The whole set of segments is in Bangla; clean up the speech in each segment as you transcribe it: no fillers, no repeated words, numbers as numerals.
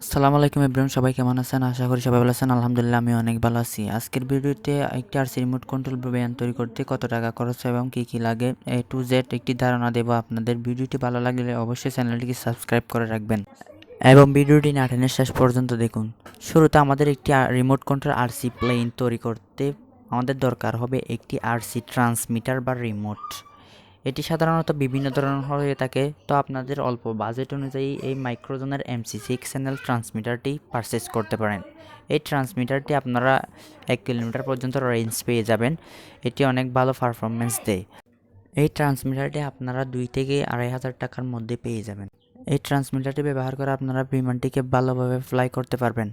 আসসালামু আলাইকুম এভরিওয়ান, সবাই কেমন আছেন? আশা করি সবাই ভালো আছেন। আলহামদুলিল্লাহ আমি অনেক ভালো আছি। আজকের ভিডিওতে একটি আরসি রিমোট কন্ট্রোল ভ্যান তৈরি করতে কত টাকা খরচ হয় এবং কী লাগে A to Z একটি ধারণা দেব আপনাদের। ভিডিওটি ভালো লাগলে অবশ্যই চ্যানেলটিকে সাবস্ক্রাইব করে রাখবেন এবং ভিডিওটি না টেনে শেষ পর্যন্ত দেখুন। শুরুতে আমাদের একটি রিমোট কন্ট্রোল আরসি প্লেন তৈরি করতে আমাদের দরকার হবে একটি আরসি ট্রান্সমিটার বা রিমোট। এটি সাধারণত বিভিন্ন ধরনের হয়ে থাকে, তো আপনাদের অল্প বাজেট অনুযায়ী এই মাইক্রোজনের MC6 চ্যানেল ট্রান্সমিটারটি পারচেস করতে পারেন। এই ট্রান্সমিটারটি আপনারা 1 কিলোমিটার পর্যন্ত রেঞ্জ পেয়ে যাবেন। এটি অনেক ভালো পারফরমেন্স দেয়। এই ট্রান্সমিটারটি আপনারা 2 থেকে 2,500 টাকার মধ্যে পেয়ে যাবেন। এই ট্রান্সমিটারটি ব্যবহার করে আপনারা বিমানটিকে ভালোভাবে ফ্লাই করতে পারবেন।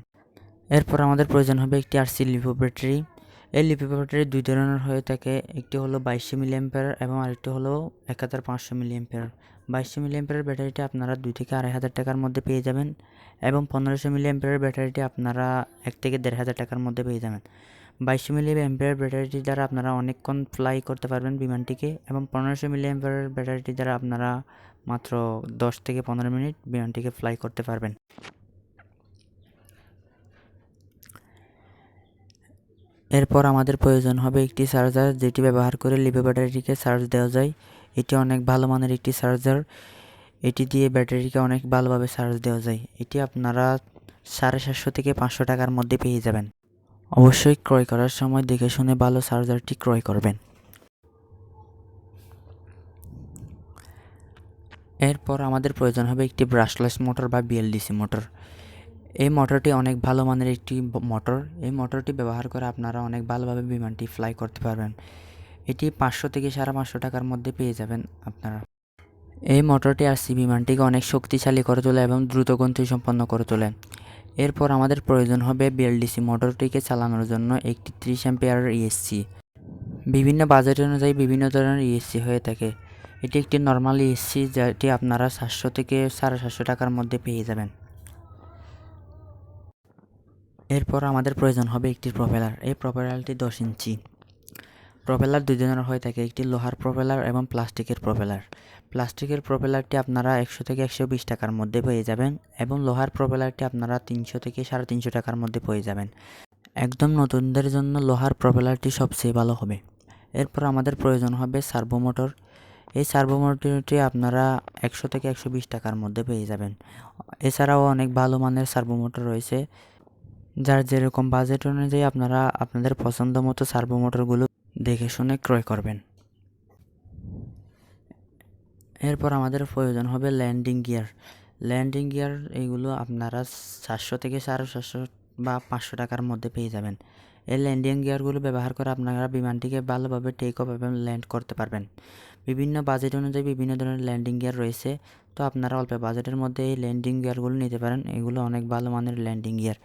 এরপর আমাদের প্রয়োজন হবে একটি আরসি লিপো ব্যাটারি। এই লিপো ব্যাটারি দুই ধরনের হয়ে থাকে, একটি হলো 2200 মিলিঅ্যাম্পিয়ার এবং আরেকটি হলো 1500 মিলিঅ্যাম্পিয়ার। 2200 মিলিঅ্যাম্পিয়ারের ব্যাটারিটি আপনারা 2 থেকে 2,500 টাকার মধ্যে পেয়ে যাবেন এবং 1500 মিলিঅ্যাম্পিয়ারের ব্যাটারিটি আপনারা 1 থেকে 1,500 টাকার মধ্যে পেয়ে যাবেন। 2200 মিলিঅ্যাম্পিয়ার ব্যাটারিটি দ্বারা আপনারা অনেকক্ষণ ফ্লাই করতে পারবেন বিমানটিকে এবং 1500 মিলিঅ্যাম্পিয়ারের ব্যাটারিটি দ্বারা আপনারা মাত্র 10 থেকে 15 মিনিট বিমানটিকে ফ্লাই করতে পারবেন। এরপর আমাদের প্রয়োজন হবে একটি চার্জার, যেটি ব্যবহার করে লিপো ব্যাটারিটিকে চার্জ দেওয়া যায়। এটি অনেক ভালো মানের একটি চার্জার। এটি দিয়ে ব্যাটারিকে অনেক ভালোভাবে চার্জ দেওয়া যায়। এটি আপনারা 750 থেকে 500 টাকার মধ্যে পেয়ে যাবেন। অবশ্যই ক্রয় করার সময় দেখে শুনে ভালো চার্জারটি ক্রয় করবেন। এরপর আমাদের প্রয়োজন হবে একটি ব্রাশলেস মোটর বা BLDC মোটর। এই মোটরটি অনেক ভালো মানের একটি মোটর। এই মোটরটি ব্যবহার করে আপনারা অনেক ভালোভাবে বিমানটি ফ্লাই করতে পারবেন। এটি 500 থেকে 550 টাকার মধ্যে পেয়ে যাবেন আপনারা। এই মোটরটি আরসি বিমানটিকে অনেক শক্তিশালী করে তোলে এবং দ্রুত গতি সম্পন্ন করে তোলে। এরপর আমাদের প্রয়োজন হবে BLDC মোটরটিকে চালানোর জন্য একটি 30 অ্যাম্পিয়ারের ESC। বিভিন্ন বাজেট অনুযায়ী বিভিন্ন ধরনের ESC হয়ে থাকে। এটি একটি নর্মাল ESC, যেটি আপনারা 700 থেকে 750 টাকার মধ্যে পেয়ে যাবেন। এরপর আমাদের প্রয়োজন হবে একটি প্রপেলার। এই প্রপেলারটি 10 ইঞ্চি। প্রপেলার দুই ধরনের হয়ে থাকে, একটি লোহার প্রপেলার এবং প্লাস্টিকের প্রপেলার। প্লাস্টিকের প্রপেলারটি আপনারা 100 থেকে 120 টাকার মধ্যে পেয়ে যাবেন এবং লোহার প্রপেলারটি আপনারা 300 থেকে 350 টাকার মধ্যে পেয়ে যাবেন। একদম নতুনদের জন্য লোহার প্রপেলারটি সবচেয়ে ভালো হবে। এরপর আমাদের প্রয়োজন হবে সার্ভো মোটর। এই সার্ভো মোটরটি আপনারা 100 থেকে 120 টাকার মধ্যে পেয়ে যাবেন। এছাড়াও অনেক ভালো মানের সার্ভো মোটর রয়েছে, যার যেরকম বাজেট অনুযায়ী আপনারা আপনাদের পছন্দ মতো সার্ভো মোটরগুলো দেখে শুনে ক্রয় করবেন। এরপর আমাদের প্রয়োজন হবে ল্যান্ডিং গিয়ার। ল্যান্ডিং গিয়ার এইগুলো আপনারা 700 থেকে 750 বা 500 টাকার মধ্যে পেয়ে যাবেন। এই ল্যান্ডিং গিয়ারগুলো ব্যবহার করে আপনারা বিমানটিকে ভালোভাবে টেক অফ এবং ল্যান্ড করতে পারবেন। বিভিন্ন বাজেট অনুযায়ী বিভিন্ন ধরনের ল্যান্ডিং গিয়ার রয়েছে, তো আপনারা অল্প বাজেটের মধ্যে এই ল্যান্ডিং গিয়ারগুলো নিতে পারেন। এগুলো অনেক ভালো মানের ল্যান্ডিং গিয়ার।